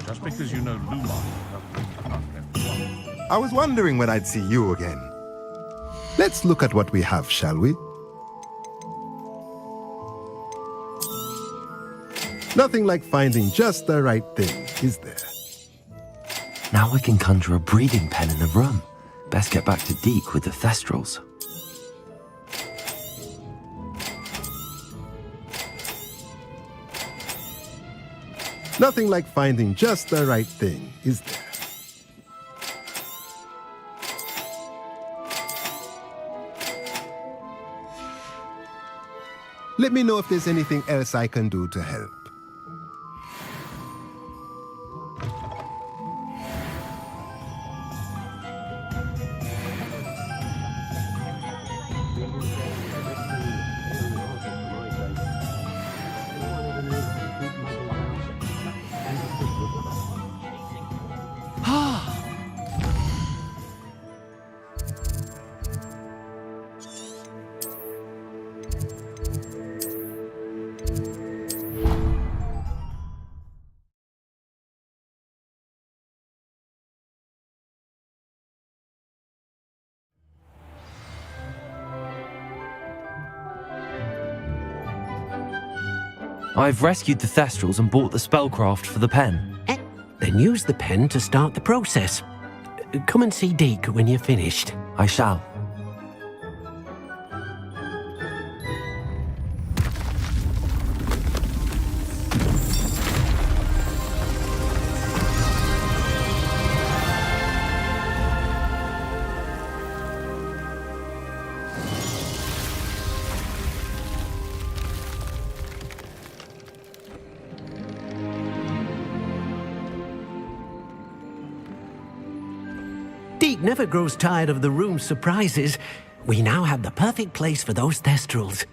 Just because you know Lumos doesn't mean you can't. I was wondering when I'd see you again. Let's look at what we have, shall we? Nothing like finding just the right thing, is there? Now I can conjure a breathing pen in the room. Best get back to Deke with the Thestrals. Nothing like finding just the right thing, is there? Let me know if there's anything else I can do to help. I've rescued the Thestrals and bought the spellcraft for the pen. Then use the pen to start the process. Come and see Deke when you're finished. I shall. Deke never grows tired of the room's surprises. We now have the perfect place for those Thestrals.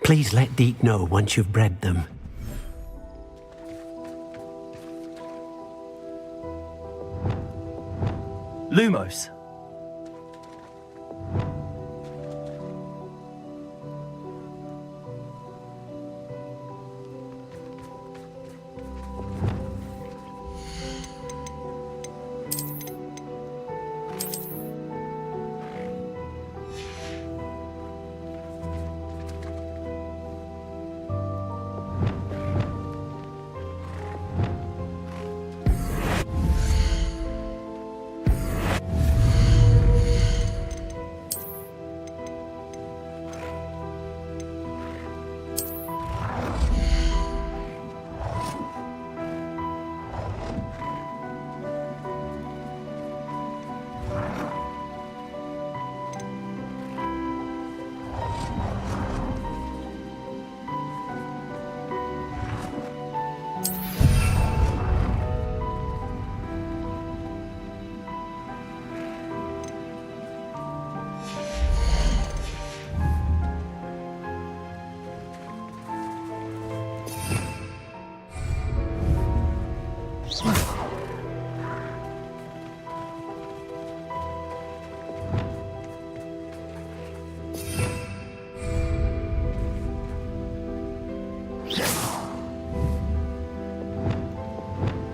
Please let Deke know once you've bred them. Lumos.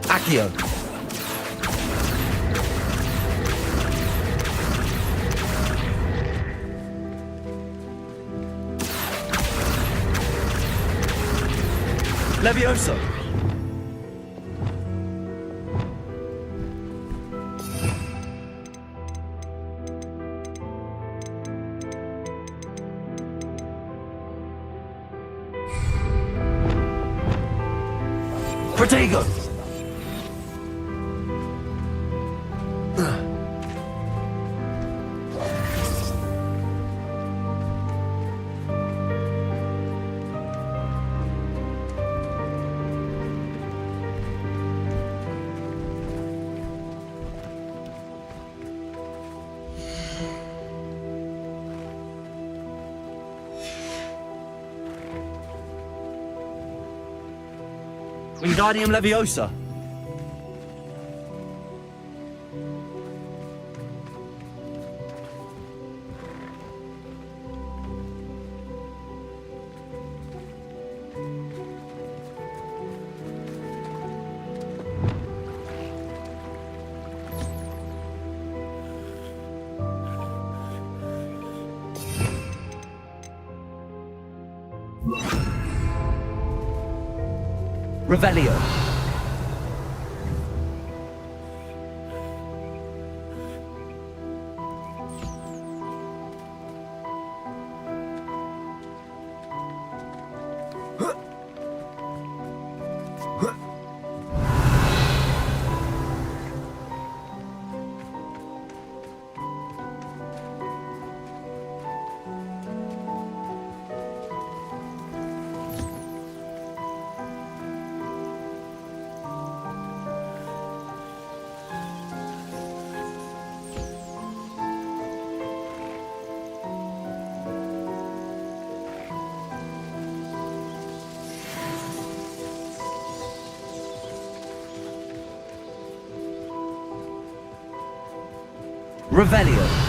Accio. Levioso. Protego. Wingardium Leviosa. Revelio. Revelio.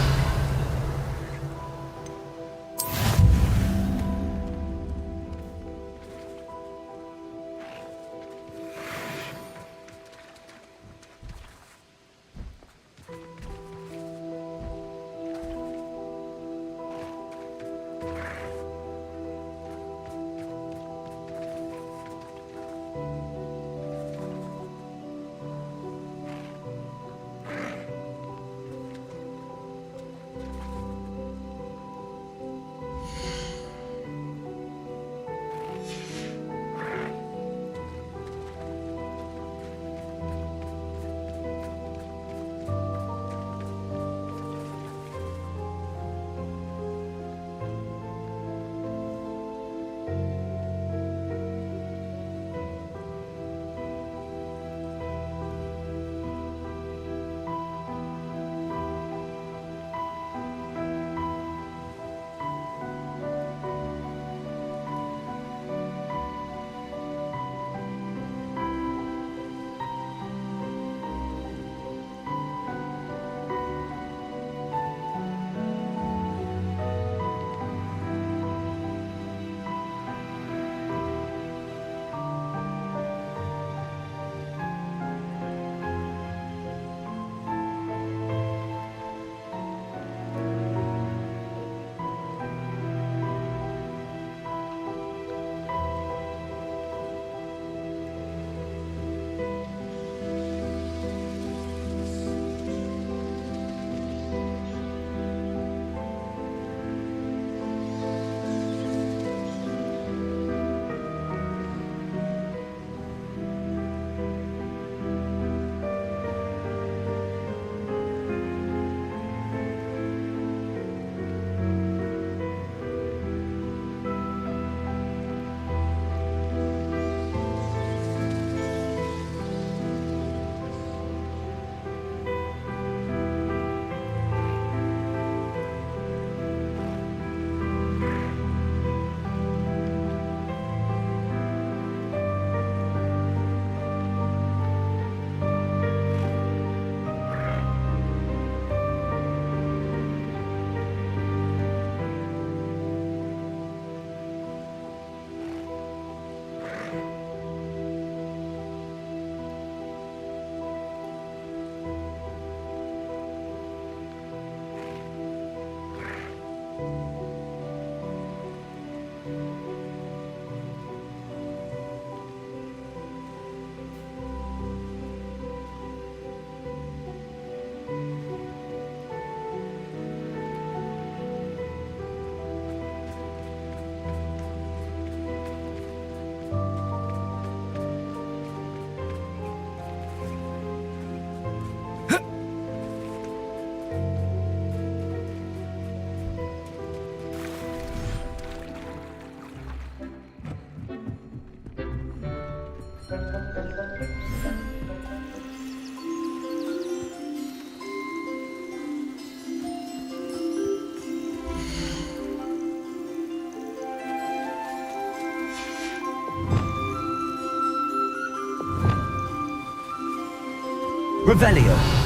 Revelio.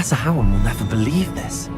Professor Howard will never believe this.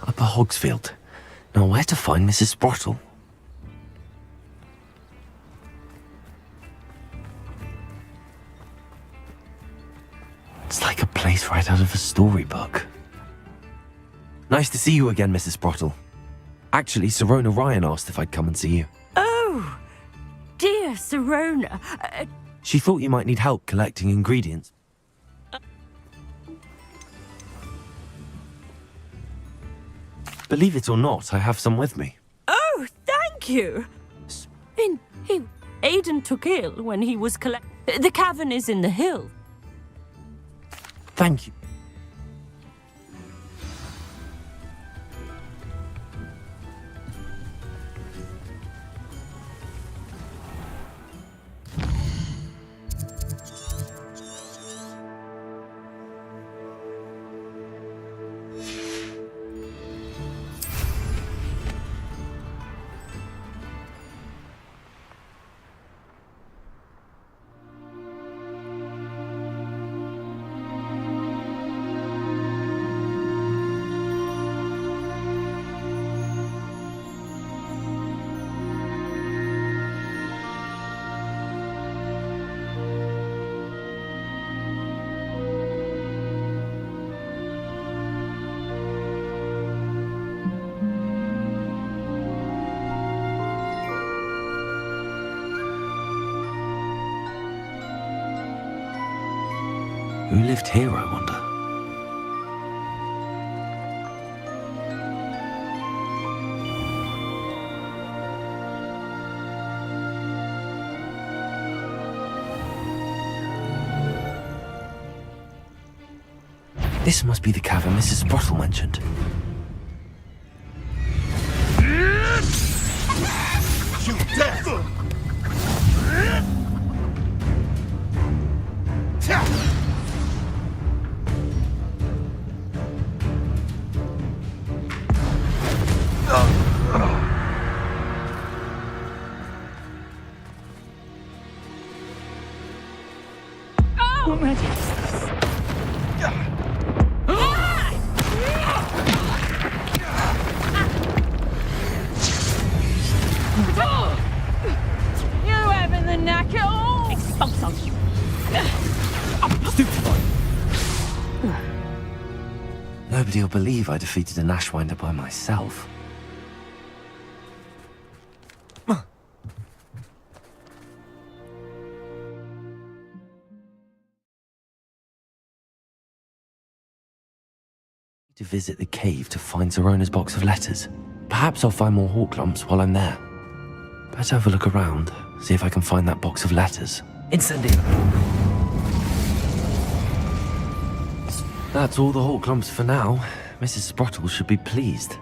Upper Hogsfield. Now where to find Mrs. Sprottle? It's like a place right out of a storybook. Nice to see you again, Mrs. Sprottle. Actually, Sirona Ryan asked if I'd come and see you. Oh, dear Sirona. She thought you might need help collecting ingredients. Believe it or not, I have some with me. Oh, thank you. Aidan took ill when he was The cavern is in the hill. Thank you. Who lived here, I wonder? This must be the cavern Mrs. Sprottle mentioned. You devil! You having the knack at all? Expulse on you. Nobody'll believe I defeated an Ashwinder by myself. to visit the cave to find Zerona's box of letters. Perhaps I'll find more hawk lumps while I'm there. Better have a look around, see if I can find that box of letters. Incendio. That's all the hawk lumps for now. Mrs. Sprottle should be pleased.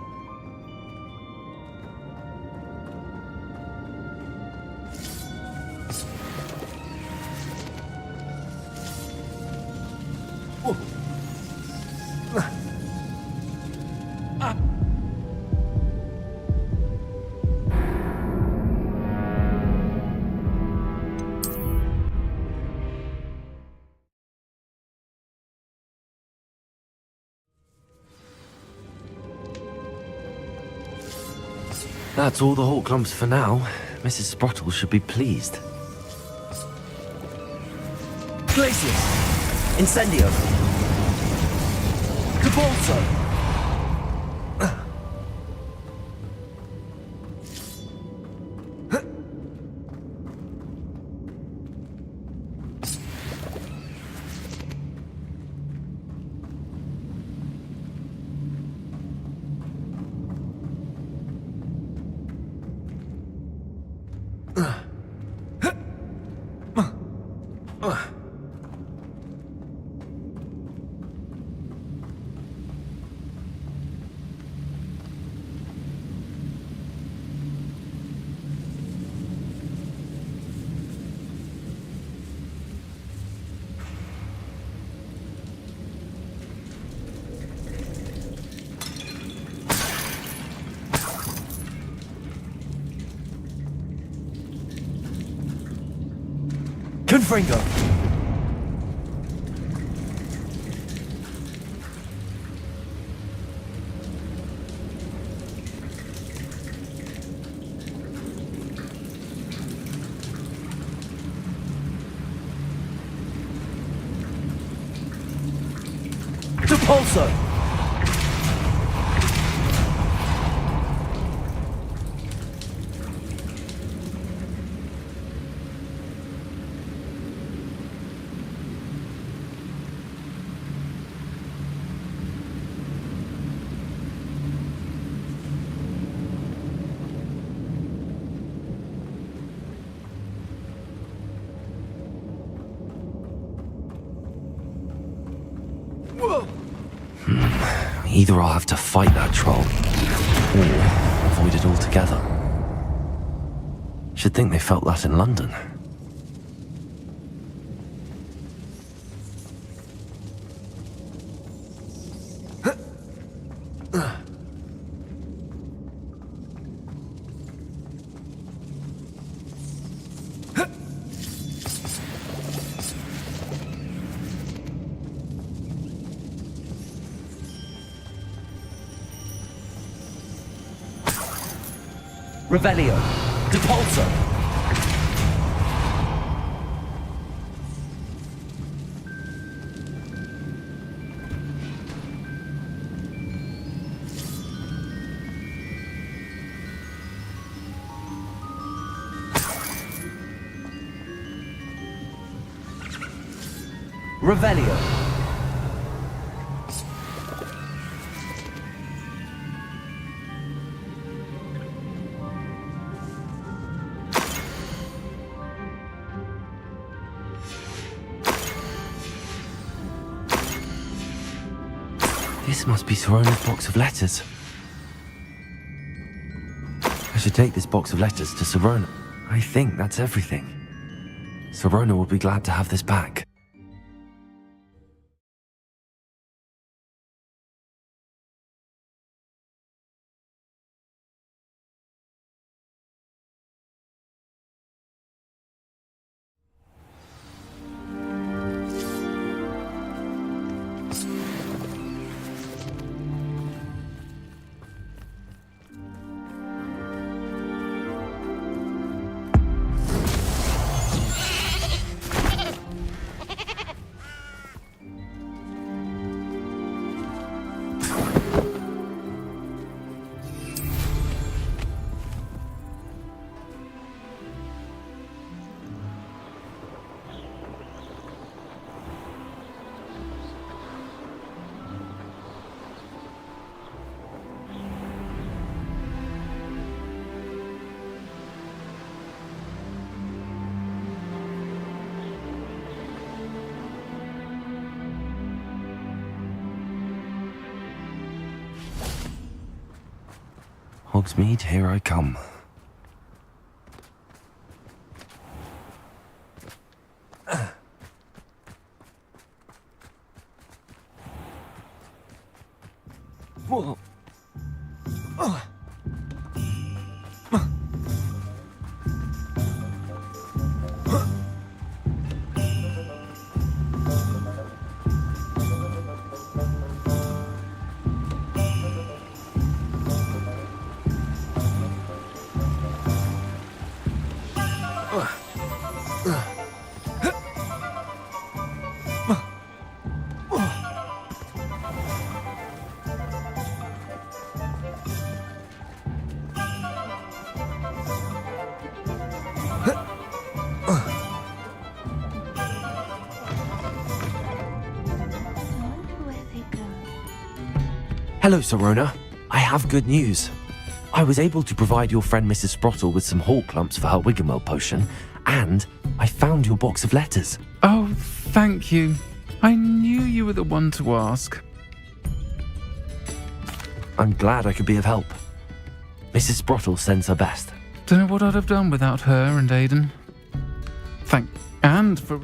That's all the hawk lumps for now. Mrs. Sprottle should be pleased. Glacius. Incendio. Cabalso. Confringo. Depulso. Either I'll have to fight that troll, or avoid it altogether. Should think they felt that in London. Revelio. Depulso. Revelio. This must be Zerona's box of letters. I should take this box of letters to Zerona. I think that's everything. Zerona will be glad to have this back. Hogsmeade, here I come. Whoa. Hello, Sorona. I have good news. I was able to provide your friend Mrs. Sprottle with some hall clumps for her Wiggenweld potion, and I found your box of letters. Oh, thank you. I knew you were the one to ask. I'm glad I could be of help. Mrs. Sprottle sends her best. Don't know what I'd have done without her and Aidan. And for...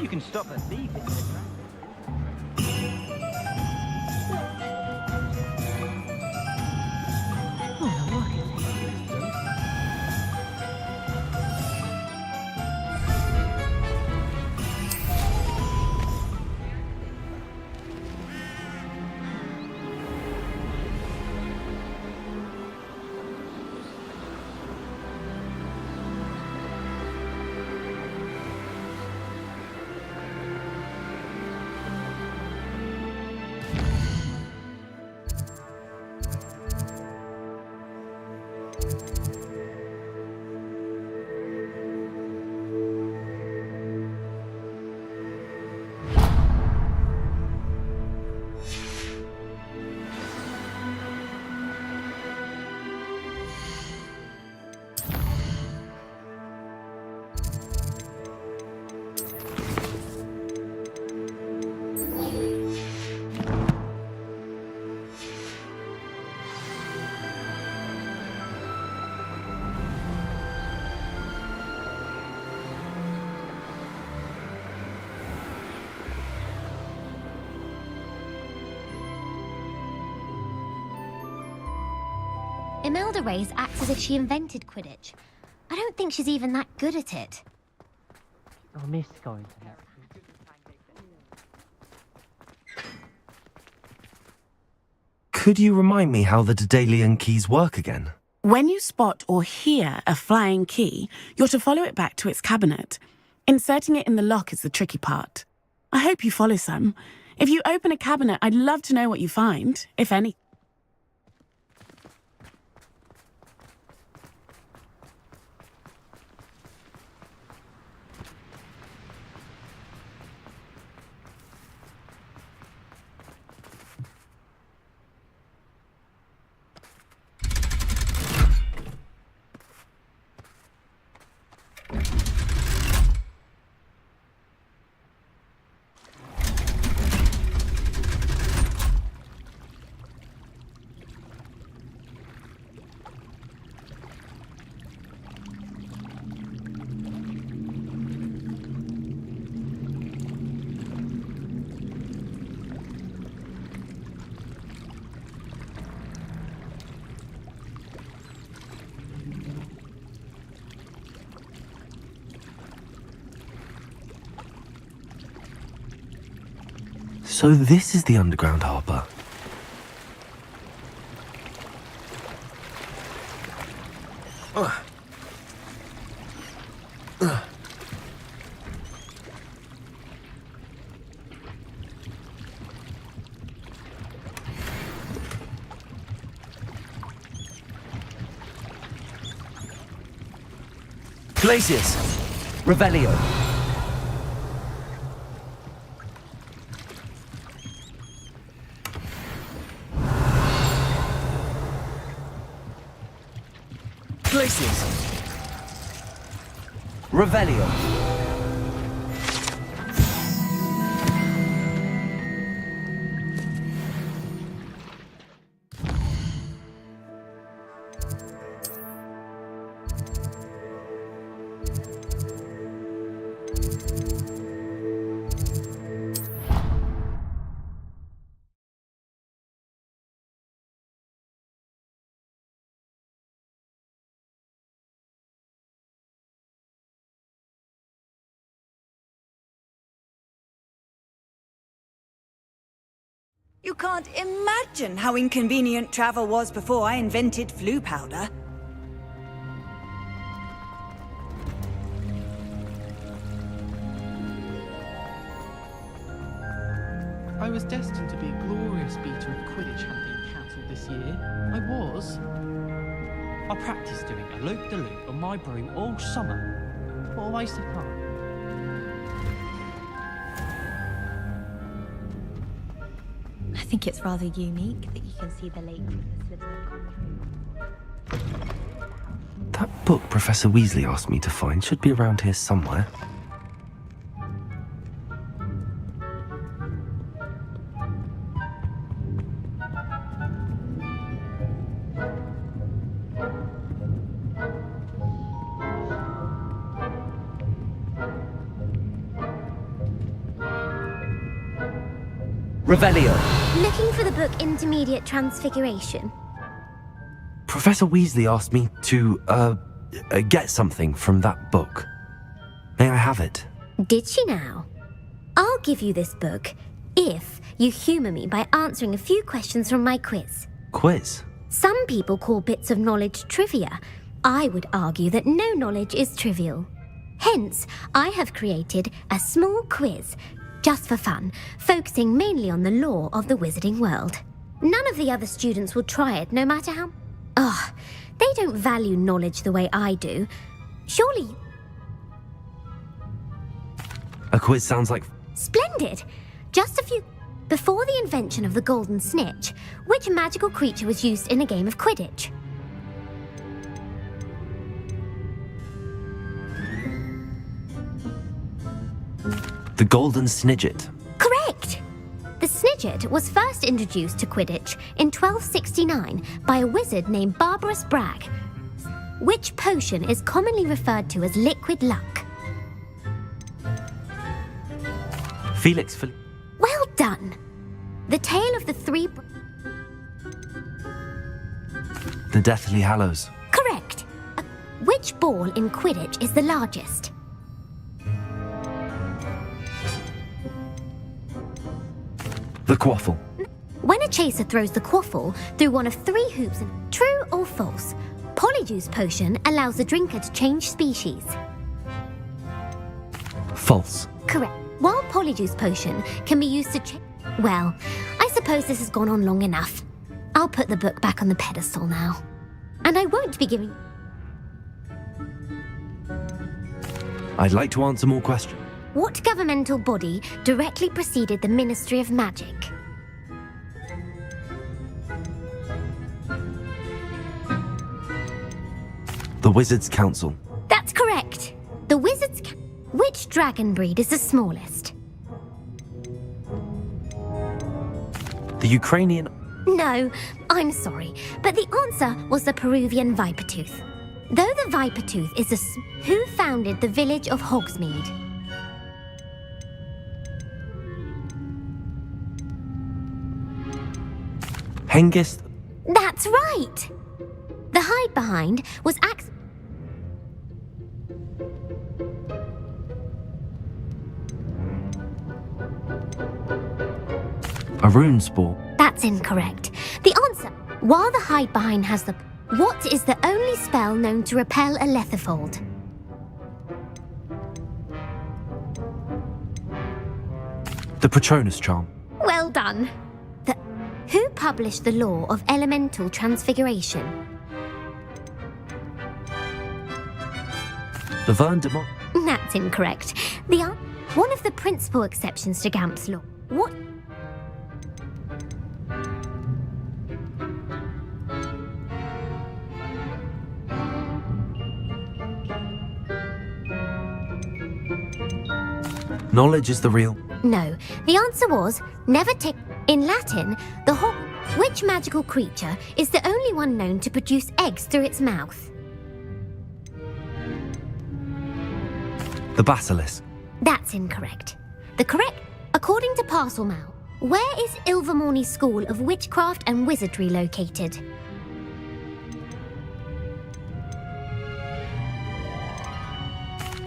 You can stop a thief. Imelda Reyes acts as if she invented Quidditch. I don't think she's even that good at it. I miss going to her. Could you remind me how the Daedalian keys work again? When you spot or hear a flying key, you're to follow it back to its cabinet. Inserting it in the lock is the tricky part. I hope you follow some. If you open a cabinet, I'd love to know what you find, if any. So this is the underground harbour. Glacius! Revelio! Glacius! Revelio! You can't imagine how inconvenient travel was before I invented flu powder. I was destined to be a glorious beater of Quidditch had been cancelled this year. I was. I practiced doing a loop-de-loop on my broom all summer. What a waste of time. I think it's rather unique that you can see the lake from the slits that come through. That book Professor Weasley asked me to find should be around here somewhere. Revelio! Looking for the book Intermediate Transfiguration? Professor Weasley asked me to, get something from that book. May I have it? Did she now? I'll give you this book if you humour me by answering a few questions from my quiz. Quiz? Some people call bits of knowledge trivia. I would argue that no knowledge is trivial. Hence, I have created a small quiz, just for fun, focusing mainly on the lore of the wizarding world. None of the other students will try it, no matter how... Ugh, they don't value knowledge the way I do. Surely... A quiz sounds like... Splendid! Just a few... Before the invention of the golden snitch, which magical creature was used in a game of Quidditch? The Golden Snidget. Correct! The Snidget was first introduced to Quidditch in 1269 by a wizard named Barbarous Bragg, which potion is commonly referred to as liquid luck. Felix Well done! The tale of the three... The Deathly Hallows. Correct! Which ball in Quidditch is the largest? The Quaffle. When a chaser throws the quaffle through one of 3 hoops, true or false, Polyjuice Potion allows the drinker to change species. False. Correct. While Polyjuice Potion can be used to well, I suppose this has gone on long enough. I'll put the book back on the pedestal now. And I won't be giving... I'd like to answer more questions. What governmental body directly preceded the Ministry of Magic? The Wizards' Council. That's correct. The Wizards... Which dragon breed is the smallest? The Ukrainian... No, I'm sorry, but the answer was the Peruvian Vipertooth. Though the Vipertooth is who founded the village of Hogsmeade? Hengist... That's right! The hide behind was A rune spore. That's incorrect. The answer, while the hide behind has the... What is the only spell known to repel a Lethifold? The Patronus Charm. Well done. Who published the law of elemental transfiguration? The Verne de Mon... That's incorrect. One of the principal exceptions to Gamp's law. What? Knowledge is the real... No. The answer was never take. In Latin, which magical creature is the only one known to produce eggs through its mouth? The Basilisk. That's incorrect. According to Parselmouth, where is Ilvermorny's School of Witchcraft and Wizardry located?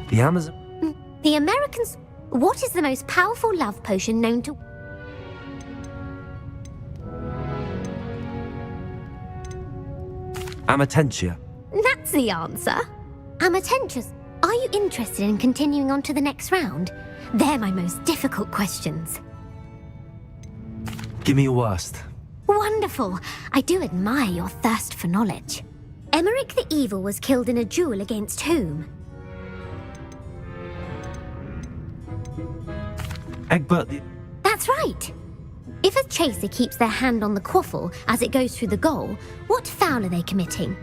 The Amazon... The Americans... What is the most powerful love potion known to... Amatentia. That's the answer. Amatentius, are you interested in continuing on to the next round? They're my most difficult questions. Give me your worst. Wonderful. I do admire your thirst for knowledge. Emmerich the Evil was killed in a duel against whom? Egbert the... That's right. If a chaser keeps their hand on the quaffle as it goes through the goal, what foul are they committing?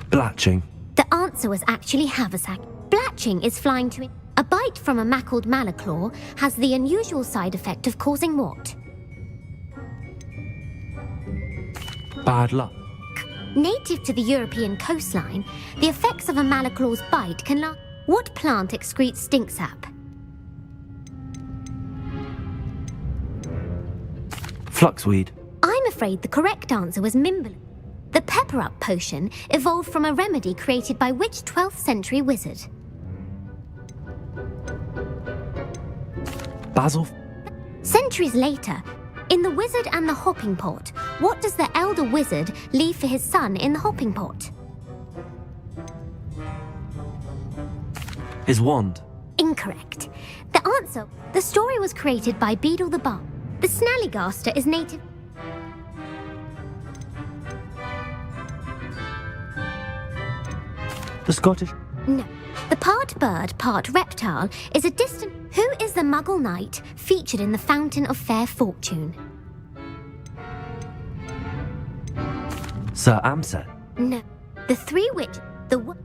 Blatching. The answer was actually haversack. Blatching is flying to... A bite from a mackled malaclaw has the unusual side effect of causing what? Bad luck. Native to the European coastline, the effects of a malaclaw's bite can last... What plant excretes stink sap? Fluxweed. I'm afraid the correct answer was Mimble. The pepper-up potion evolved from a remedy created by which 12th century wizard? Basil. Centuries later, in The Wizard and the Hopping Pot, what does the elder wizard leave for his son in the hopping pot? His wand. Incorrect. The answer, the story was created by Beadle the Bard. The Snallygaster is native... The Scottish... No. The part bird, part reptile is a distant... Who is the Muggle knight featured in the Fountain of Fair Fortune? Sir Amset. No. The three witch... The...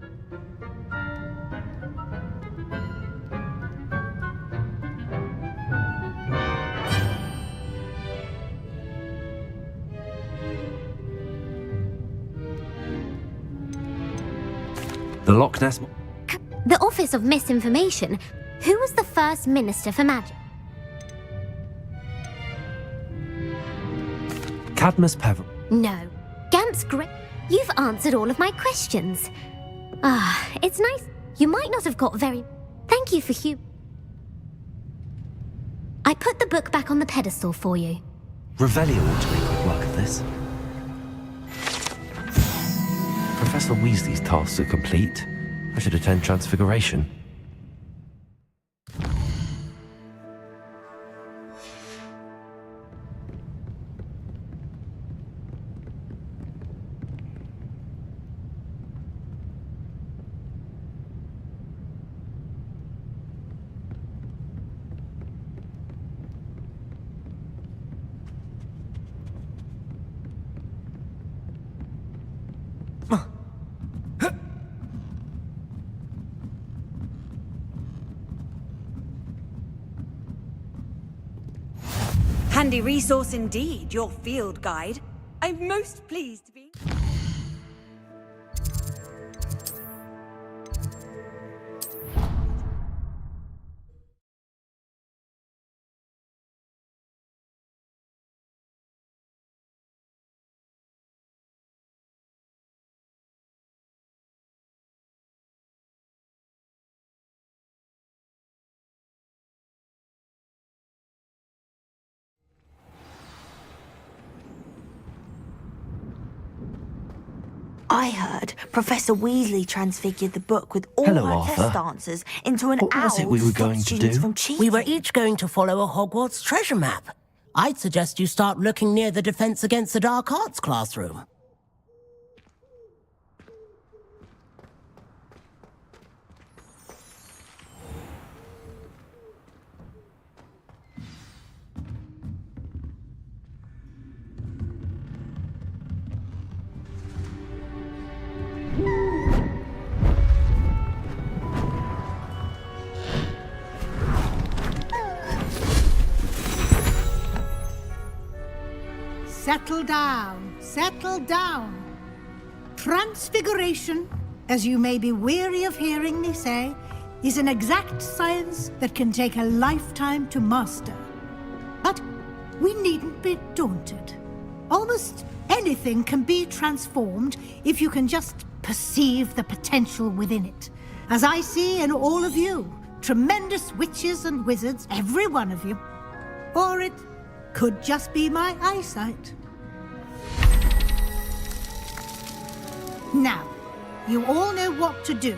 The Loch Ness... The Office of Misinformation. Who was the first Minister for Magic? Cadmus Peveril. No. Gamp's great. You've answered all of my questions. It's nice. You might not have got very... Thank you for I put the book back on the pedestal for you. Revelio ought to make quick work of this. Professor Weasley's tasks are complete. I should attend Transfiguration. Handy resource indeed, your field guide. I'm most pleased to be... I heard Professor Weasley transfigured the book with all Hello, her Arthur. test answers into an What owl was it we were to stop going to students do? from cheating. We were each going to follow a Hogwarts treasure map. I'd suggest you start looking near the Defense Against the Dark Arts classroom. settle down. Settle down. Transfiguration, as you may be weary of hearing me say, is an exact science that can take a lifetime to master. But we needn't be daunted. Almost anything can be transformed if you can just perceive the potential within it. As I see in all of you, tremendous witches and wizards, every one of you. Or it could just be my eyesight. Now, you all know what to do.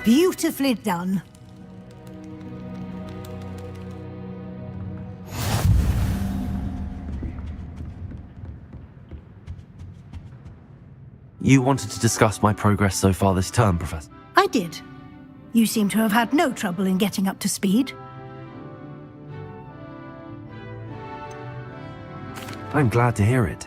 Beautifully done. You wanted to discuss my progress so far this term, Professor? I did. You seem to have had no trouble in getting up to speed. I'm glad to hear it.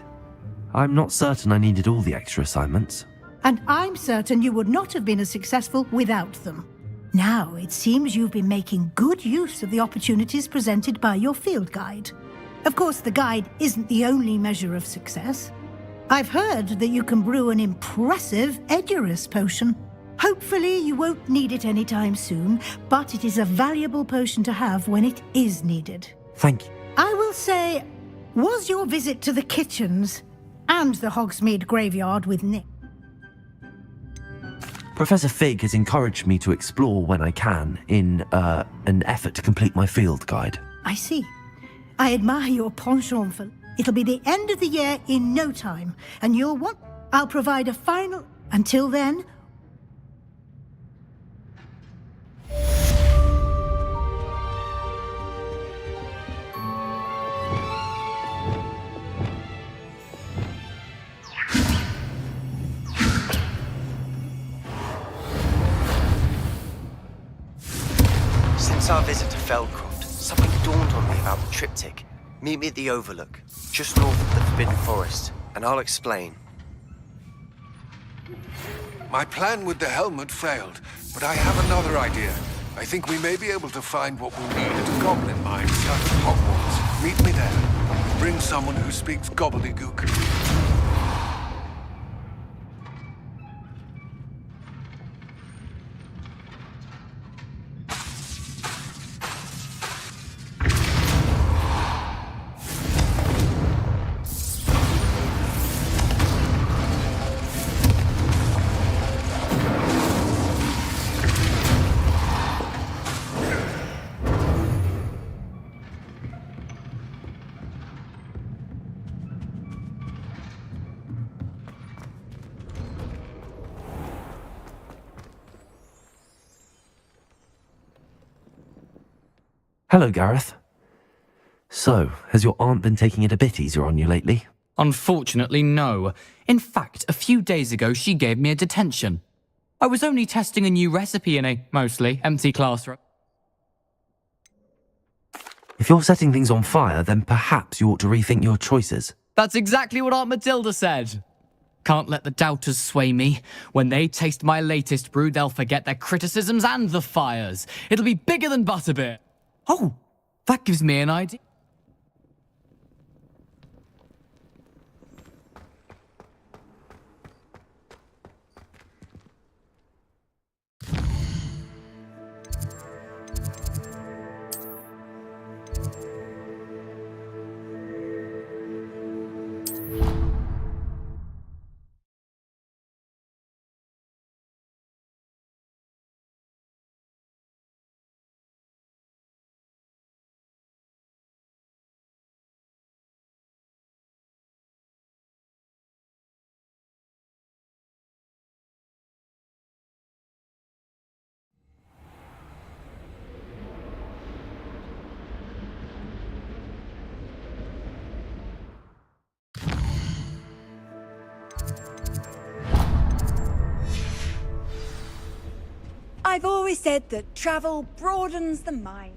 I'm not certain I needed all the extra assignments. And I'm certain you would not have been as successful without them. Now, it seems you've been making good use of the opportunities presented by your field guide. Of course, the guide isn't the only measure of success. I've heard that you can brew an impressive Edurus potion. Hopefully, you won't need it anytime soon, but it is a valuable potion to have when it is needed. Thank you. I will say, was your visit to the kitchens and the Hogsmeade graveyard with Nick? Professor Fig has encouraged me to explore when I can in an effort to complete my field guide. I see. I admire your penchant for... It'll be the end of the year in no time, and you'll want... I'll provide a final... Until then... Since our visit to Feldcroft, something dawned on me about the triptych. Meet me at the Overlook, just north of the Forbidden Forest, and I'll explain. My plan with the helmet failed, but I have another idea. I think we may be able to find what we need at a goblin mine south of Hogwarts. Meet me there. Bring someone who speaks gobbledygook. Hello, Gareth. So, has your aunt been taking it a bit easier on you lately? Unfortunately, no. In fact, a few days ago, she gave me a detention. I was only testing a new recipe in a, mostly, empty classroom. If you're setting things on fire, then perhaps you ought to rethink your choices. That's exactly what Aunt Matilda said. Can't let the doubters sway me. When they taste my latest brew, they'll forget their criticisms and the fires. It'll be bigger than Butterbeer. Oh, that gives me an idea. always said that travel broadens the mind.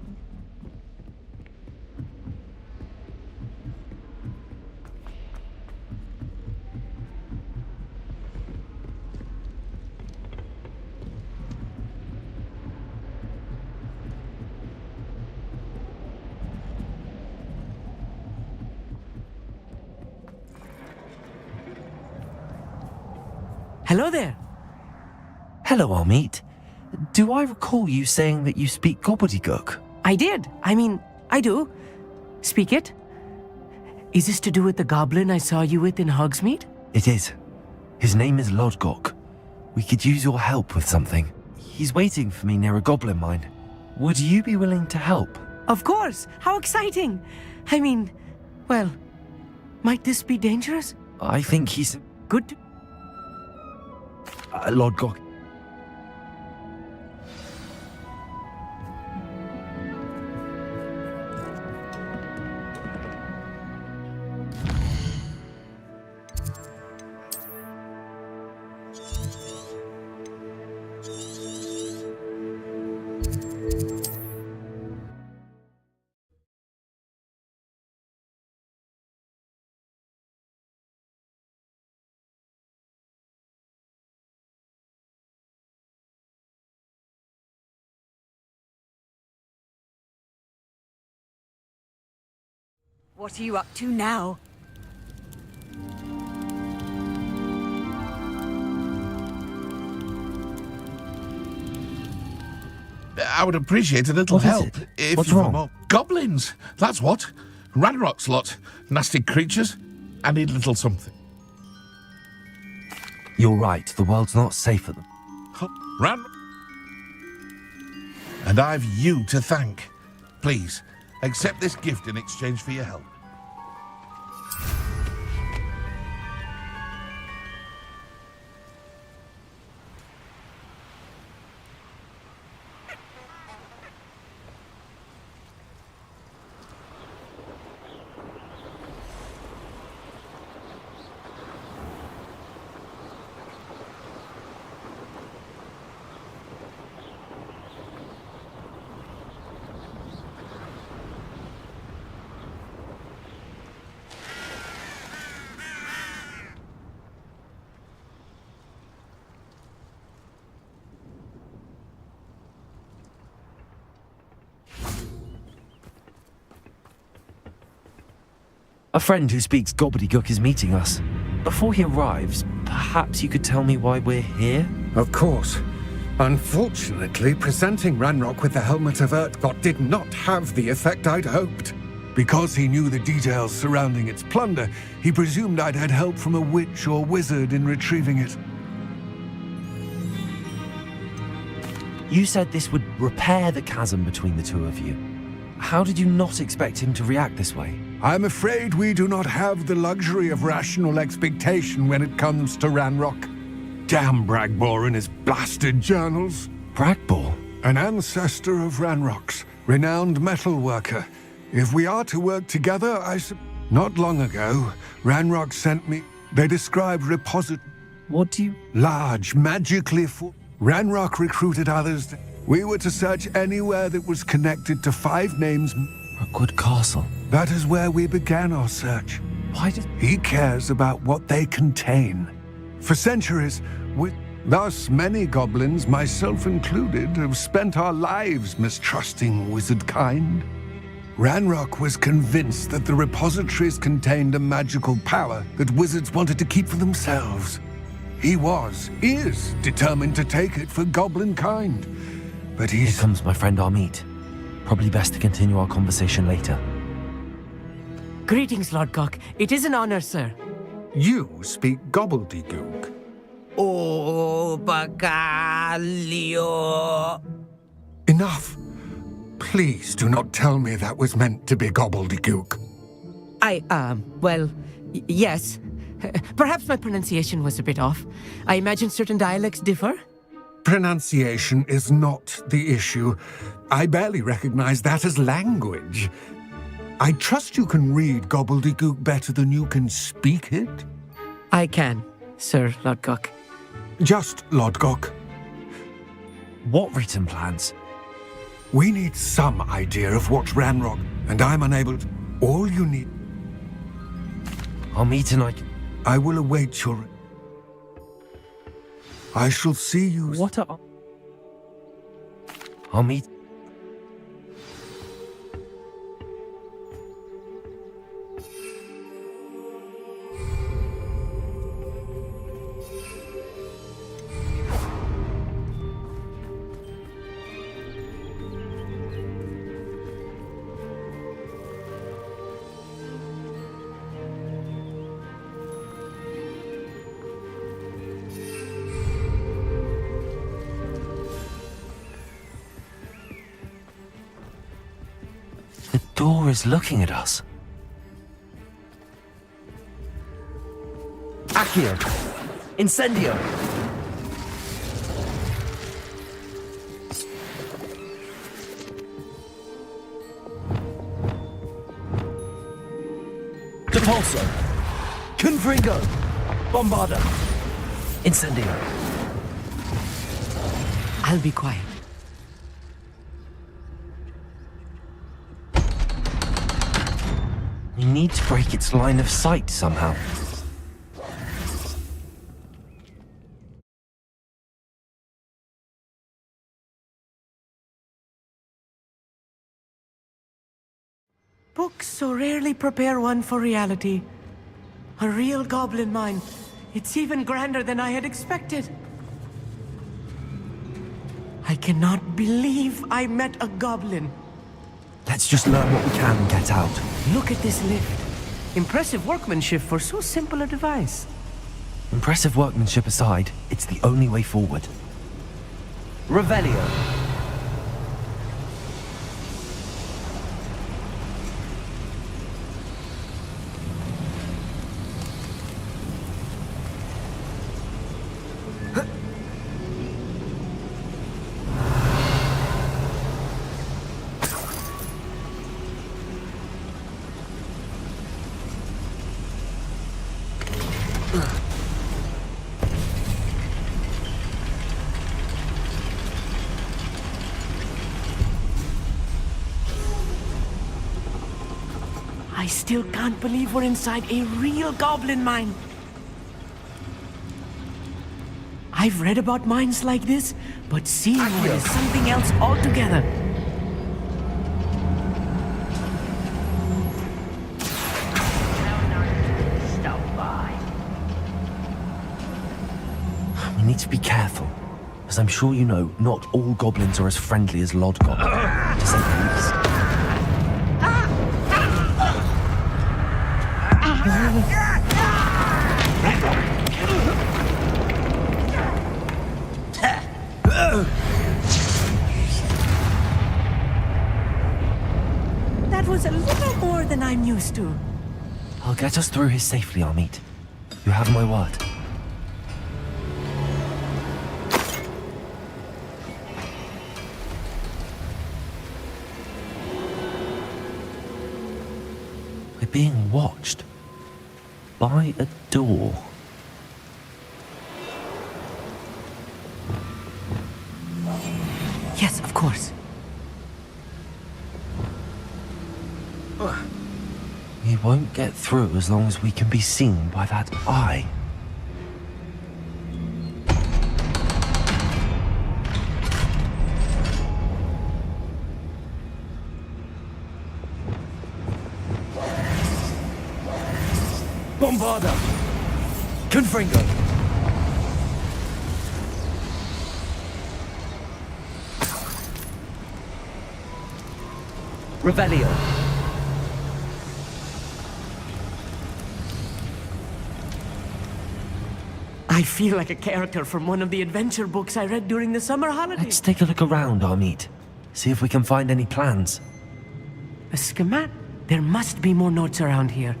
Hello there. Hello, Amit. Do I recall you saying that you speak gobbledygook? I did. I do. Speak it. Is this to do with the goblin I saw you with in Hogsmeade? It is. His name is Lodgok. We could use your help with something. He's waiting for me near a goblin mine. Would you be willing to help? Of course. How exciting. Well, might this be dangerous? I think he's... Good. Lodgok. What are you up to now? I would appreciate a little What is help. it? If What's you've a wrong? Goblins, that's what. Ranrock's lot. Nasty creatures. I need a little something. You're right, the world's not safe for them. Ran. And I've you to thank. Please, accept this gift in exchange for your help. A friend who speaks gobbledygook is meeting us. Before he arrives, perhaps you could tell me why we're here? Of course. Unfortunately, presenting Ranrock with the Helmet of Urtkot did not have the effect I'd hoped. Because he knew the details surrounding its plunder, he presumed I'd had help from a witch or wizard in retrieving it. You said this would repair the chasm between the two of you. How did you not expect him to react this way? I'm afraid we do not have the luxury of rational expectation when it comes to Ranrock. Damn Bragbor and his blasted journals. Bragbor? An ancestor of Ranrock's, renowned metal worker. If we are to work together, Not long ago, Ranrock sent me... They described What do you... Large, magically full... Ranrock recruited others. We were to search anywhere that was connected to 5 names... Rookwood Castle. That is where we began our search. Why did... He cares about what they contain. For centuries, thus many goblins, myself included, have spent our lives mistrusting wizard kind. Ranrock was convinced that the repositories contained a magical power that wizards wanted to keep for themselves. He is determined to take it for goblin kind. But Here comes my friend Amit. Probably best to continue our conversation later. Greetings, Lodgok. It is an honor, sir. You speak gobbledygook. Oh, Bacalio. Enough. Please do not tell me that was meant to be gobbledygook. Yes. Perhaps my pronunciation was a bit off. I imagine certain dialects differ? Pronunciation is not the issue. I barely recognize that as language. I trust you can read gobbledygook better than you can speak it? I can, Sir Lodgok. Just Lodgok. What written plans? We need some idea of what Ranrock, and I'm unable to... All you need... I'll meet and I will await your... I shall see you... What are... I'll meet... The door is looking at us. Accio! Incendio! Depulso! Confringo! Bombarda! Incendio! I'll be quiet. We need to break its line of sight somehow. Books so rarely prepare one for reality. A real goblin mine. It's even grander than I had expected. I cannot believe I met a goblin. Let's just learn what we can and get out. Look at this lift. Impressive workmanship for so simple a device. Impressive workmanship aside, it's the only way forward. Revelio. I still can't believe we're inside a real goblin mine. I've read about mines like this, but seeing one is something else altogether. We need to be careful. As I'm sure you know, not all goblins are as friendly as Lod Goblin, to say the least. That was a little more than I'm used to. I'll get us through here safely, Amit. You have my word. We're being watched by a door. Yes, of course. We won't get through as long as we can be seen by that eye. Bombarda! Confringo! Revelio! I feel like a character from one of the adventure books I read during the summer holidays. Let's take a look around, Amit. See if we can find any plans. A schematic? There must be more notes around here.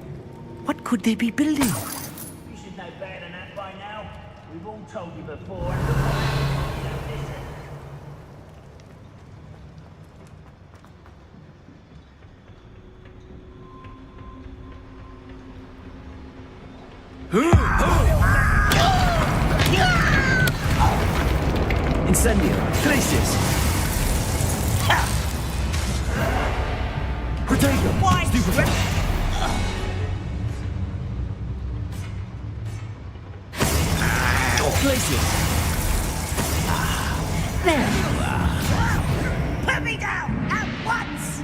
What could they be building? You should know better than that by now. We've all told you before. Incendio. Crisis. Protego. Stupefy. Glacius. There you are. Put me down at once!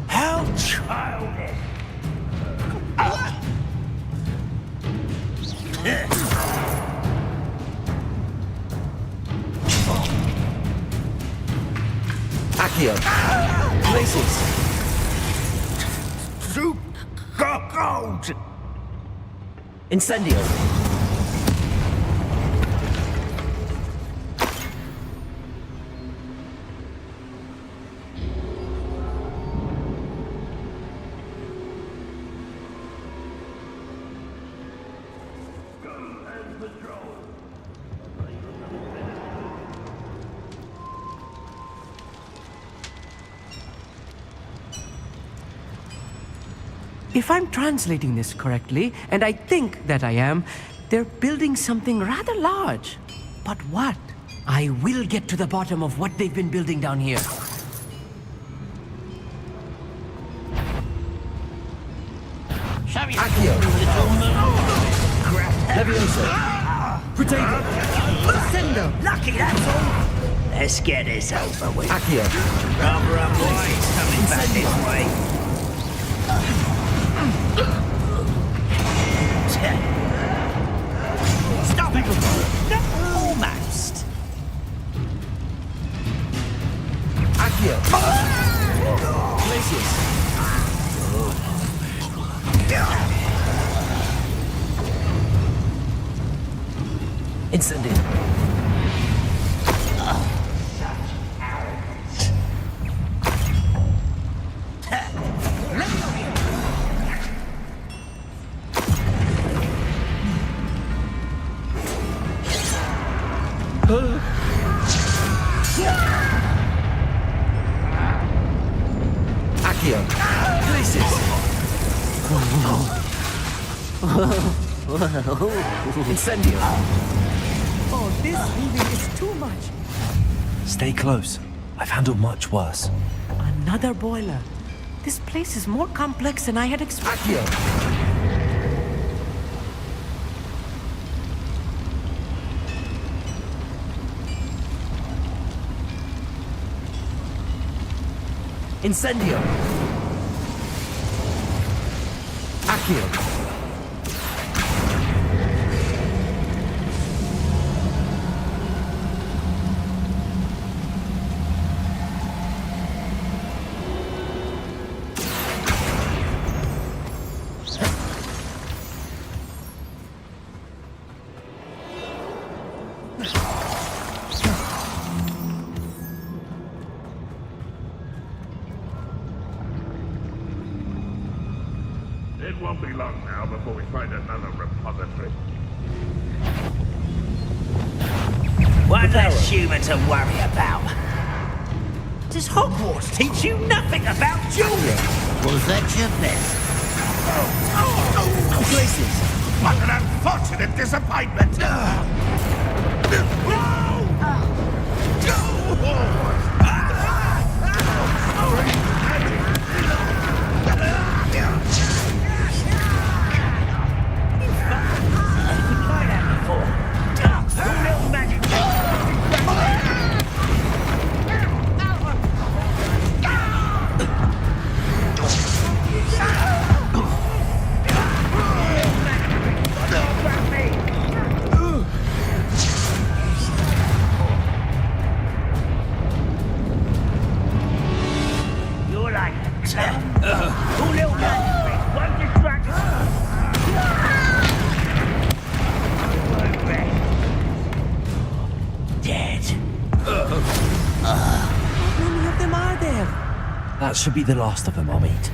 How childish! Accio. Glacius. Gold! Incendio. If I'm translating this correctly, and I think that I am, they're building something rather large. But what? I will get to the bottom of what they've been building down here. Accio. Levioso. Protego. Sendo! Lucky, that's all! Let's get this over with. Accio. Rather unwise coming back this way. Stop it! No, almost. Accio. Glacius. Incendio. Accio. Glacius. Incendio. Oh, this really is too much. Stay close. I've handled much worse. Another boiler. This place is more complex than I had expected. Accio. Incendio. Accio. It won't be long now before we find another repository. One less human to worry about. Does Hogwarts teach you nothing about jewelry? Was that your best? Glacius. What an unfortunate disappointment! You're like two little magic, one distraction. Dead. How many of them are there? That should be the last of them I'll meet.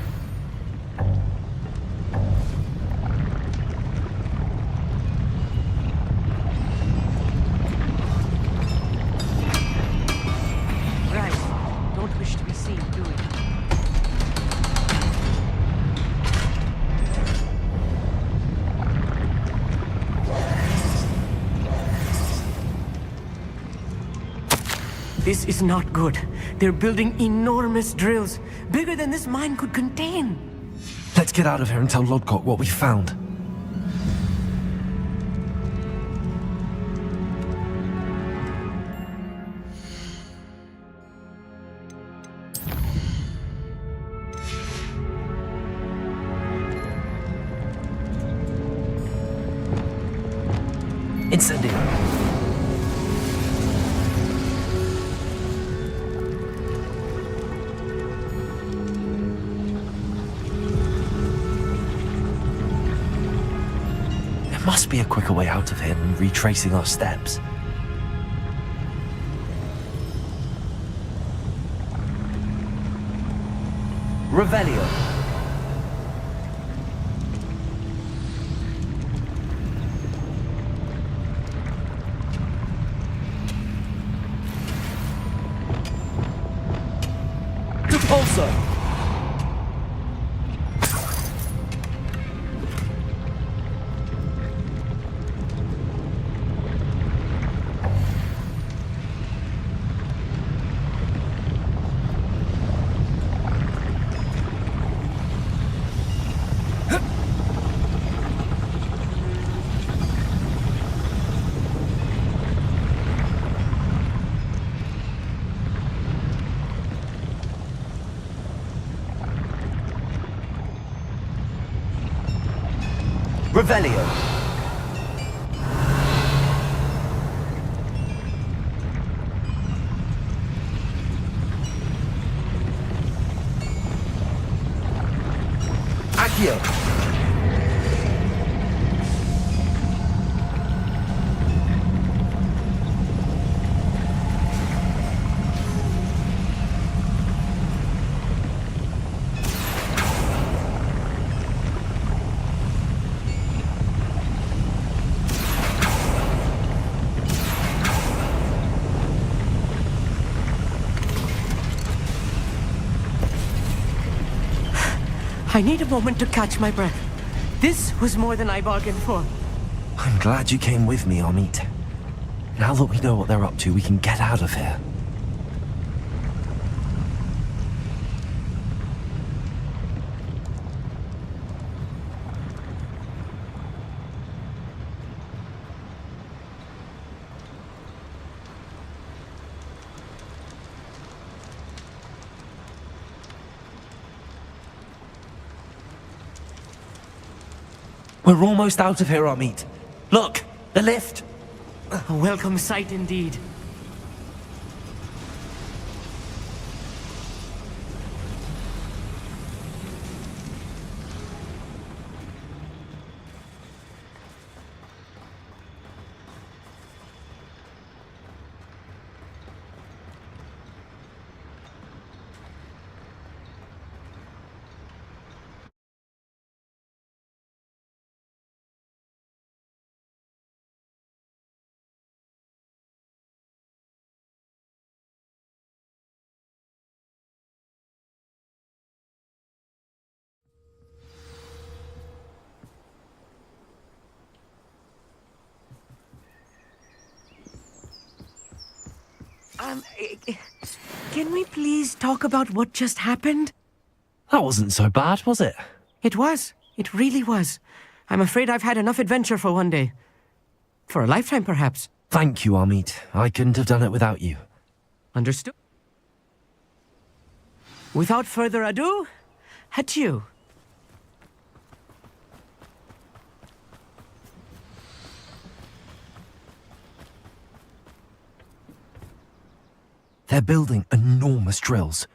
This is not good. They're building enormous drills, bigger than this mine could contain. Let's get out of here and tell Lodcock what we found. Incendio. There must be a quicker way out of here than retracing our steps. Revelio. Repulsor. Revelio. Accio. I need a moment to catch my breath. This was more than I bargained for. I'm glad you came with me, Amit. Now that we know what they're up to, we can get out of here. We're almost out of here, Amit. Look, the lift. A welcome sight indeed. Can we please talk about what just happened? That wasn't so bad, was it? It was. It really was. I'm afraid I've had enough adventure for one day. For a lifetime, perhaps. Thank you, Amit. I couldn't have done it without you. Understood. Without further ado, adieu. They're building enormous drills.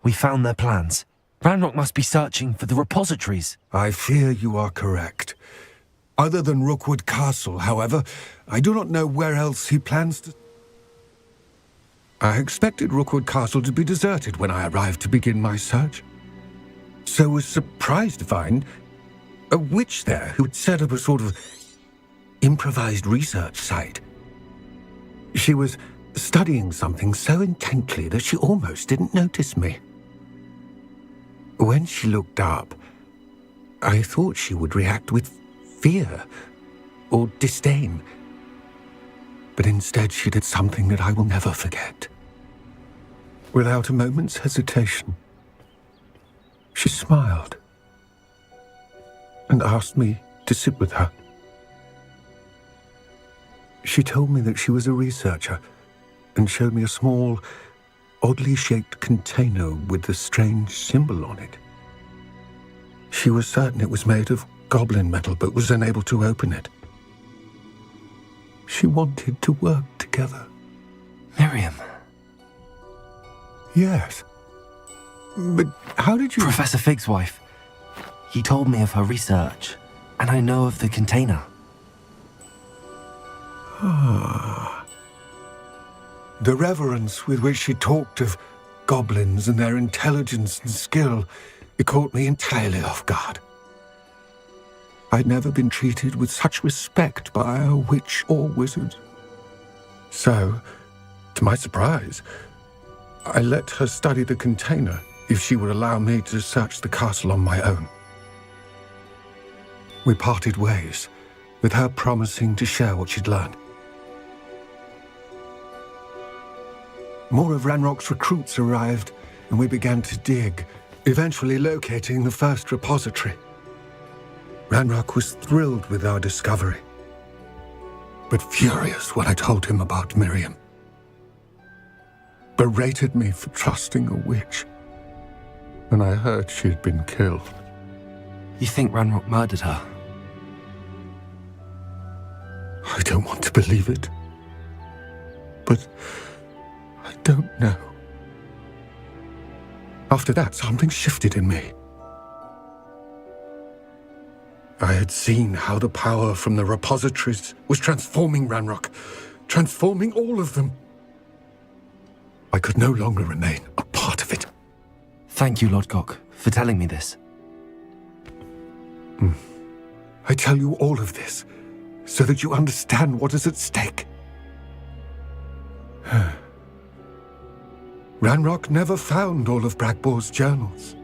We found their plans. Ranrock must be searching for the repositories. I fear you are correct. Other than Rookwood Castle, however, I do not know where else he plans to... I expected Rookwood Castle to be deserted when I arrived to begin my search. So was surprised to find a witch there who had set up a sort of improvised research site. She was studying something so intently that she almost didn't notice me. When she looked up, I thought she would react with fear or disdain. But instead she did something that I will never forget. Without a moment's hesitation, she smiled and asked me to sit with her. She told me that she was a researcher and showed me a small, oddly shaped container with a strange symbol on it. She was certain it was made of goblin metal, but was unable to open it. She wanted to work together. Miriam. Yes. But how did you... Professor Fig's wife. He told me of her research, and I know of the container. Ah. The reverence with which she talked of goblins and their intelligence and skill, it caught me entirely off guard. I'd never been treated with such respect by a witch or wizard. So, to my surprise, I let her study the container if she would allow me to search the castle on my own. We parted ways, with her promising to share what she'd learned. More of Ranrock's recruits arrived, and we began to dig, eventually locating the first repository. Ranrock was thrilled with our discovery, but furious when I told him about Miriam. Berated me for trusting a witch when I heard she'd been killed. You think Ranrock murdered her? I don't want to believe it, but I don't know. After that, something shifted in me. I had seen how the power from the repositories was transforming Ranrock, transforming all of them. I could no longer remain a part of it. Thank you, Lord Gok, for telling me this. I tell you all of this so that you understand what is at stake. Ranrock never found all of Bragbor's journals,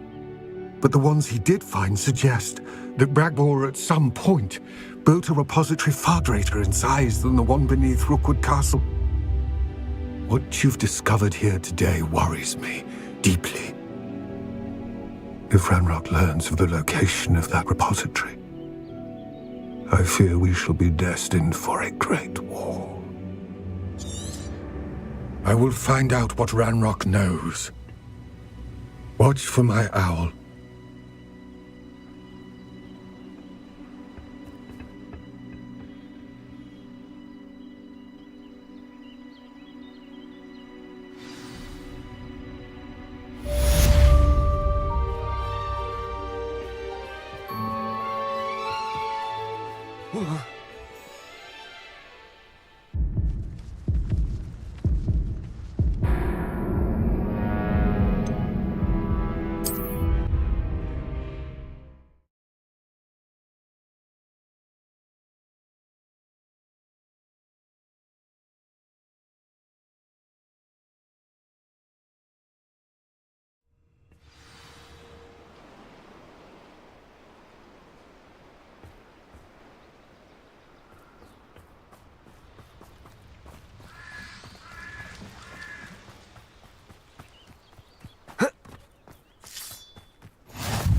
but the ones he did find suggest that Bragbor at some point built a repository far greater in size than the one beneath Rookwood Castle. What you've discovered here today worries me deeply. If Ranrock learns of the location of that repository, I fear we shall be destined for a great war. I will find out what Ranrock knows. Watch for my owl.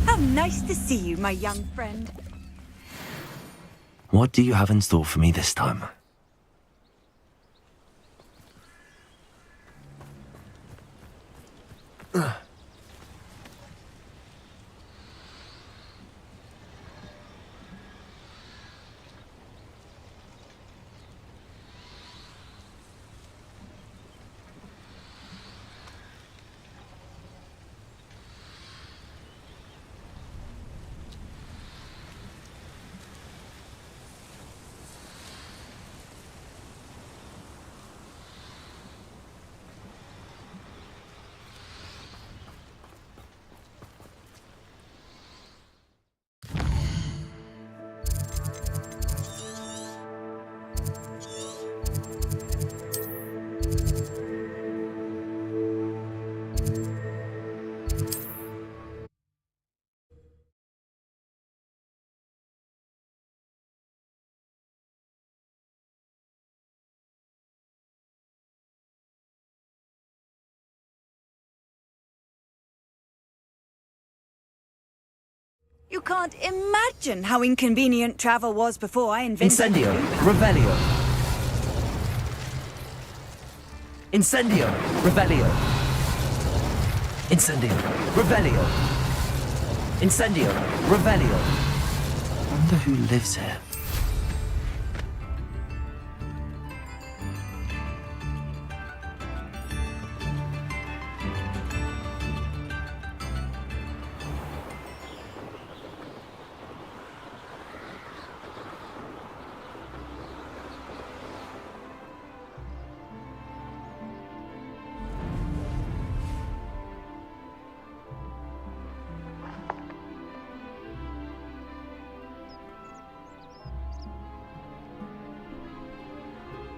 How nice to see you, my young friend. What do you have in store for me this time? You can't imagine how inconvenient travel was before I invented Incendio, Revelio. Incendio, Revelio. Incendio, Revelio. Incendio, Revelio. Wonder who lives here.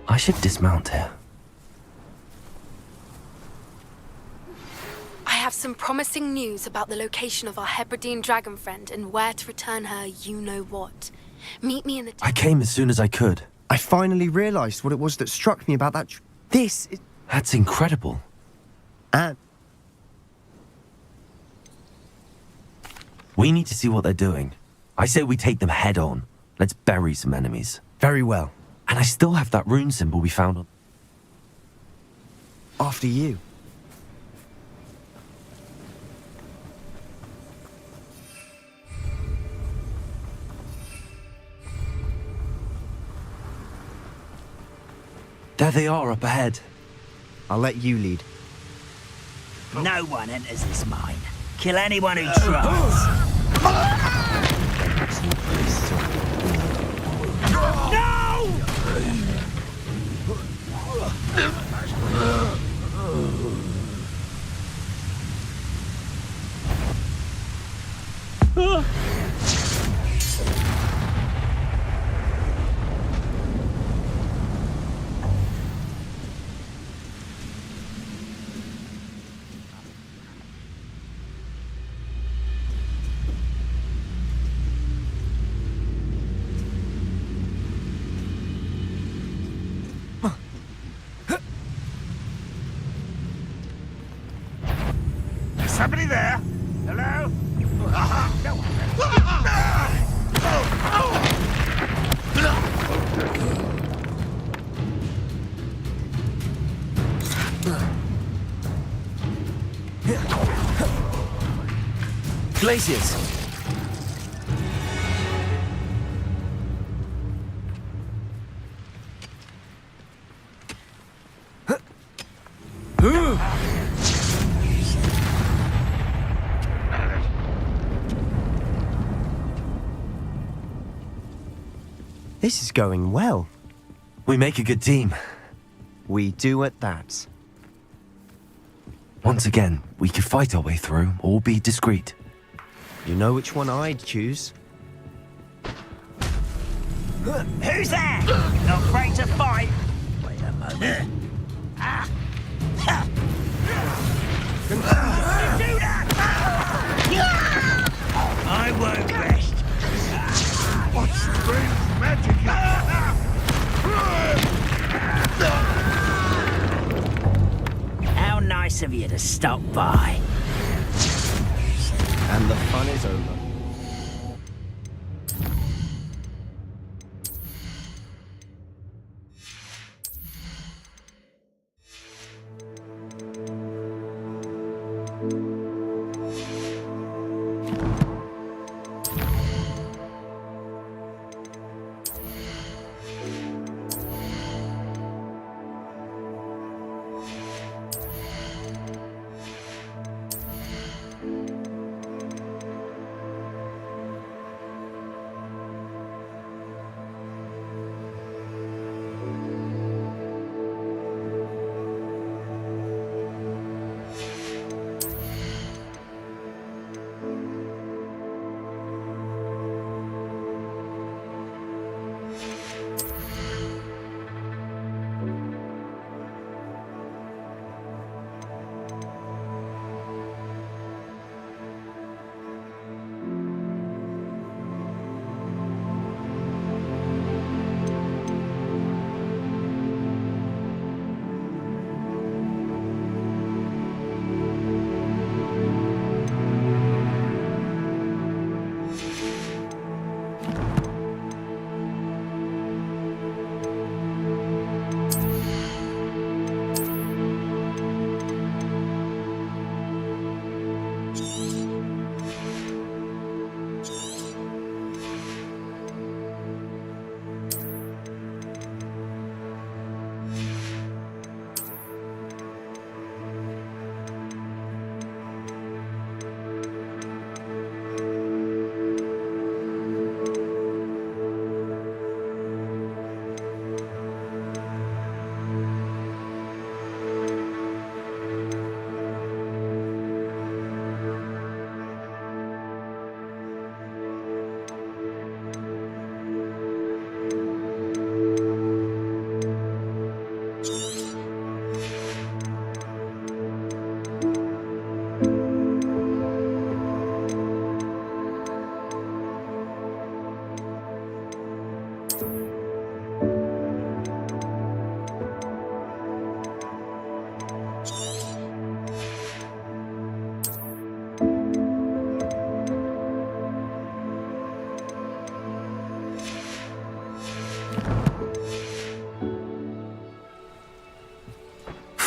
I should dismount here. I have some promising news about the location of our Hebridean dragon friend and where to return her you-know-what. Meet me in the... I came as soon as I could. I finally realised what it was that struck me about that. This is... That's incredible. And... We need to see what they're doing. I say we take them head on. Let's bury some enemies. Very well. And I still have that rune symbol we found on... After you. There they are up ahead. I'll let you lead. No one enters this mine. Kill anyone who tries. Somebody there? Hello? Glaciers! This is going well. We make a good team. We do at that. Once again, we could fight our way through, or be discreet. You know which one I'd choose. Who's there? Not afraid to fight? Wait a moment. Do that! I won't rest. What strange magic How nice of you to stop by. And the fun is over.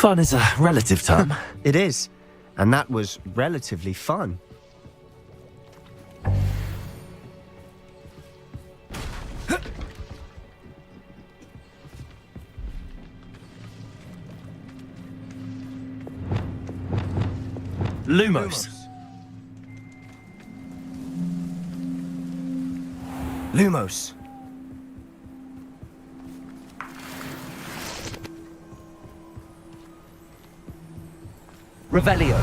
Fun is a relative term. It is. And that was relatively fun. Lumos. Lumos. Revelio.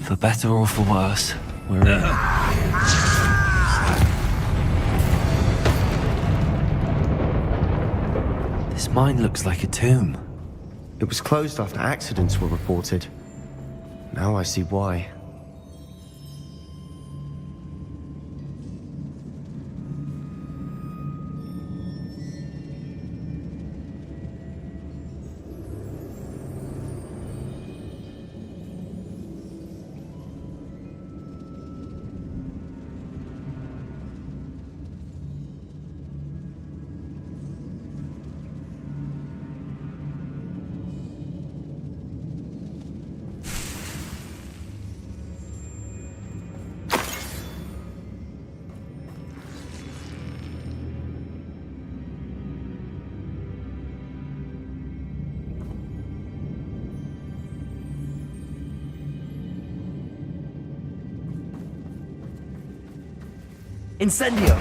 For better or for worse, we're in. This mine looks like a tomb. It was closed after accidents were reported. Now I see why. Incendio!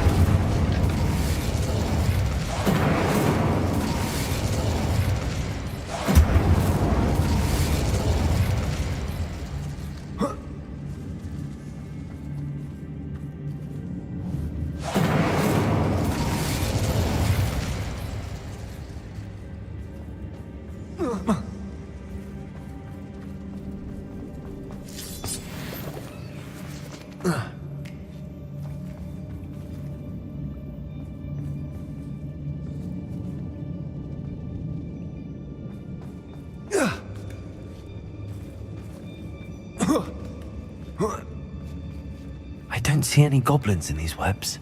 I don't see any goblins in these webs.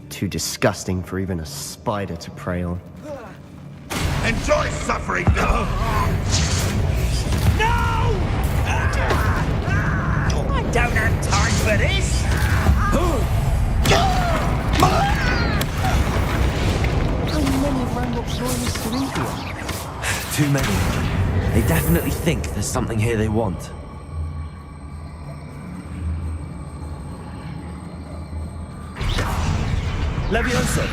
Too disgusting for even a spider to prey on. Enjoy suffering! No! I don't have time for this! How many of Ranrock's loyalists are in here? Too many. They definitely think there's something here they want. Levioso!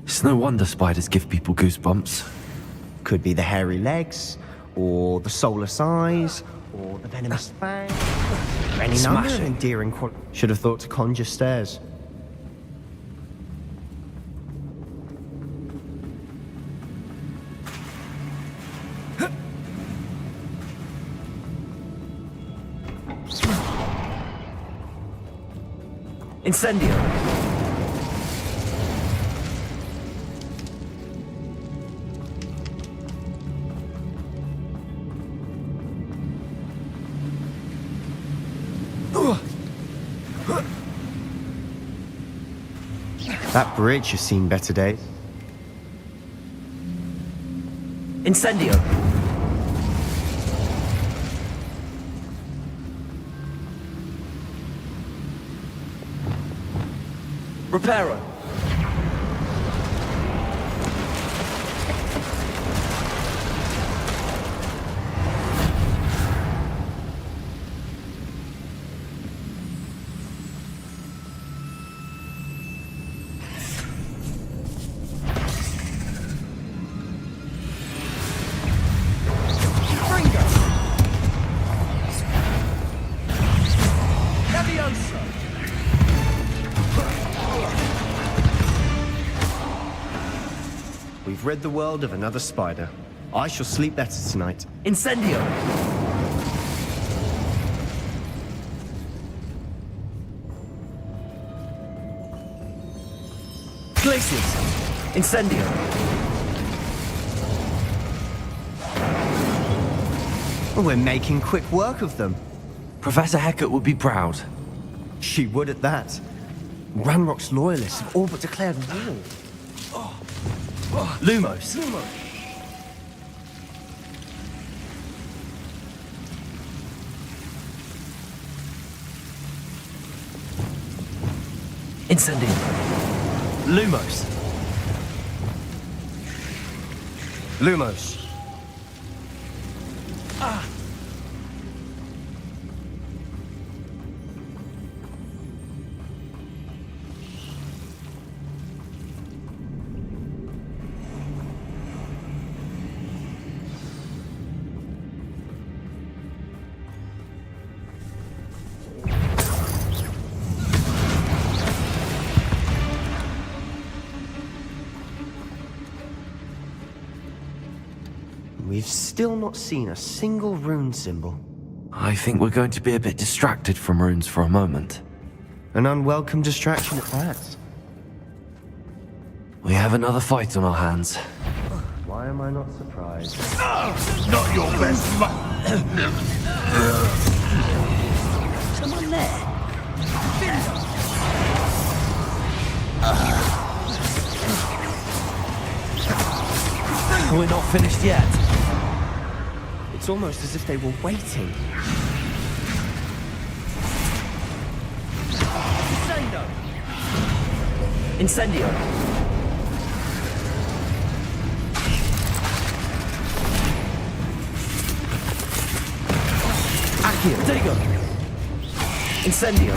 It's no wonder spiders give people goosebumps. Could be the hairy legs, or the soulless eyes, or the venomous fang. Any number of endearing qualities. Should have thought to conjure stairs. Incendio! That bridge has seen better days. Incendio! Reparo! We've rid the world of another spider. I shall sleep better tonight. Incendio! Glacius! Incendio! We're making quick work of them. Professor Hecat would be proud. She would at that. Ranrock's loyalists have all but declared war. Lumos! Incendio! Lumos! Lumos. We've still not seen a single rune symbol. I think we're going to be a bit distracted from runes for a moment. An unwelcome distraction at that. We have another fight on our hands. Why am I not surprised? Not your best Someone there. We're not finished yet. It's almost as if they were waiting. Incendio! Accio! Dego! Incendio!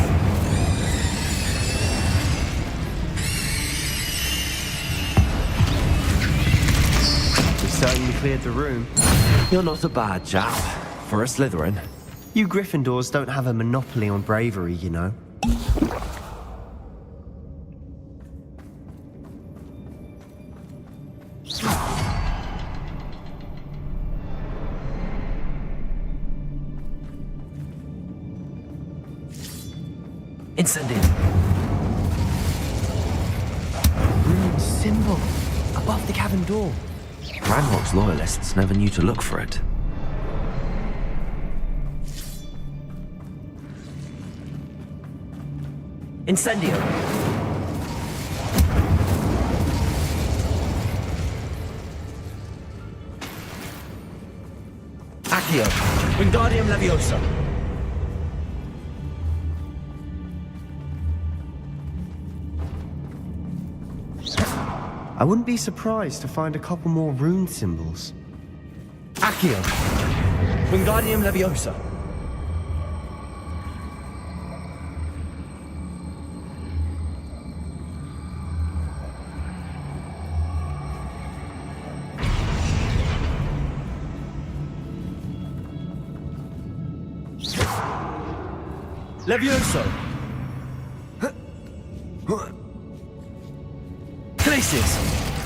We've certainly cleared the room. You're not a bad chap for a Slytherin. You Gryffindors don't have a monopoly on bravery, you know. Incendio! Rune symbol above the cavern door. Ranrock's loyalists never knew to look for it. Incendio! Accio! Wingardium Leviosa! I wouldn't be surprised to find a couple more rune symbols. Accio! Wingardium Leviosa! Levioso! Glacius!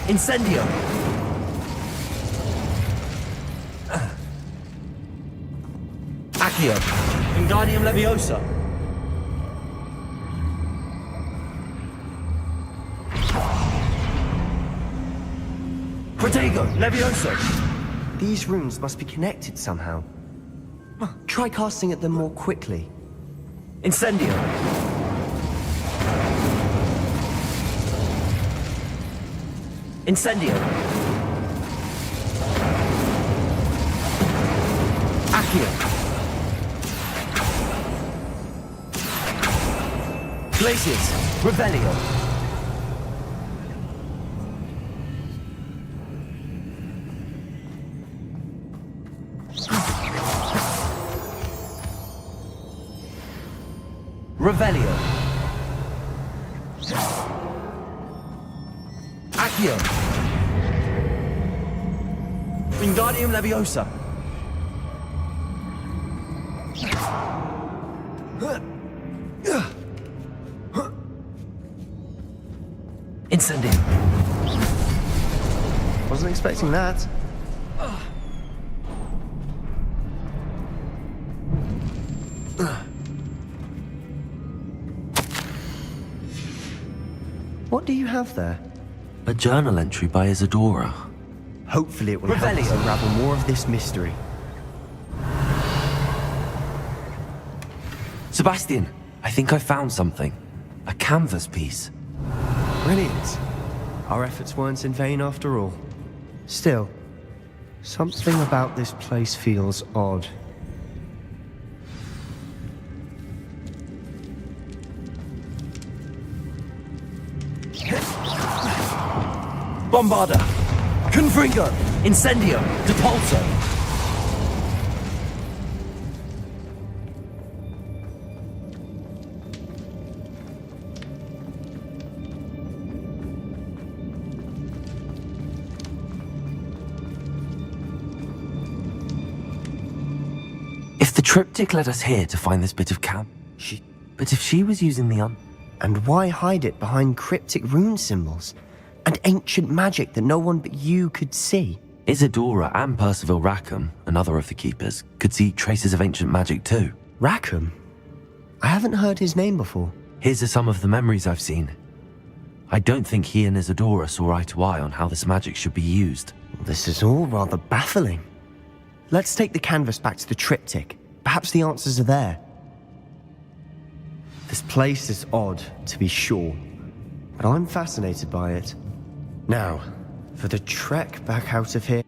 Incendio! Accio! Wingardium Leviosa! Protego! Levioso! These runes must be connected somehow. Try casting at them more quickly. Incendio! Incendio! Accio! Glacius! Revelio! Revelio! Accio! Wingardium Leviosa! Incendio! Wasn't expecting that. What do you have there? A journal entry by Isadora. Hopefully it will help us unravel more of this mystery. Sebastian, I think I found something. A canvas piece. Brilliant. Our efforts weren't in vain after all. Still, something about this place feels odd. Bombarda! Confringo! Incendio! Depulso! If the triptych led us here to find this bit of camp, but if she was using the And why hide it behind cryptic rune symbols? And ancient magic that no one but you could see? Isadora and Percival Rackham, another of the keepers, could see traces of ancient magic too. Rackham? I haven't heard his name before. His are some of the memories I've seen. I don't think he and Isadora saw eye to eye on how this magic should be used. This is all rather baffling. Let's take the canvas back to the triptych. Perhaps the answers are there. This place is odd, to be sure, but I'm fascinated by it. Now, for the trek back out of here.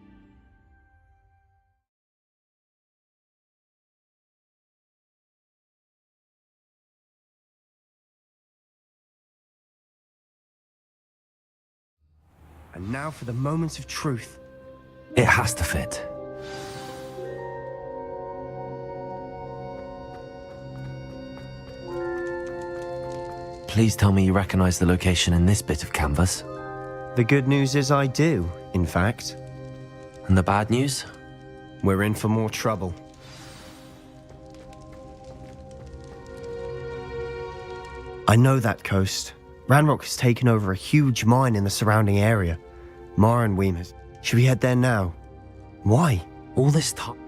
And now for the moments of truth. It has to fit. Please tell me you recognize the location in this bit of canvas. The good news is I do, in fact. And the bad news? We're in for more trouble. I know that coast. Ranrock has taken over a huge mine in the surrounding area. Mara and Weemers. Should we head there now? Why? All this time.